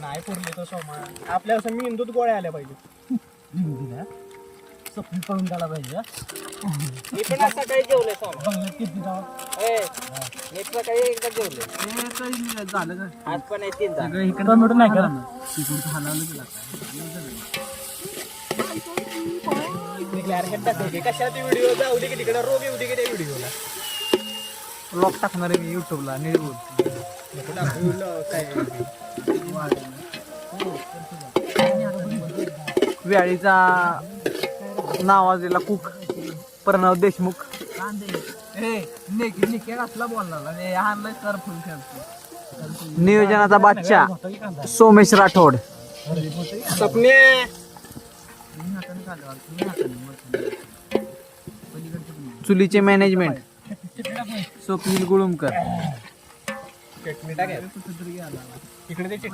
नाही पुरले तर सोमा आपल्या असं मेंदूत गोळ्या आल्या पाहिजे. स्वप्न पळून गेला पाहिजे. मी पण आज सकाळी जेवले सोमा. किती जावं मी सकाळी एकदा जेवले. झालं का आज पण आहे 3 सगळं इकडं मिळून नाही करा तिकडचं हलावलं तुला कशा ते व्हिडिओ जाऊ दे की तिकडे रोग येऊ दे की त्या व्हिडिओला. ब्लॉग टाकणार आहे मी युट्यूबला नीट बोल. व्याळीचा नावाजलेला कुक प्रणव देशमुख नियोजनाचा बादशाह सोमेश राठोड. सपने चुलीचे मॅनेजमेंट स्वप्नील गुळुमकर. चटणी टाक इकडे ते चटणी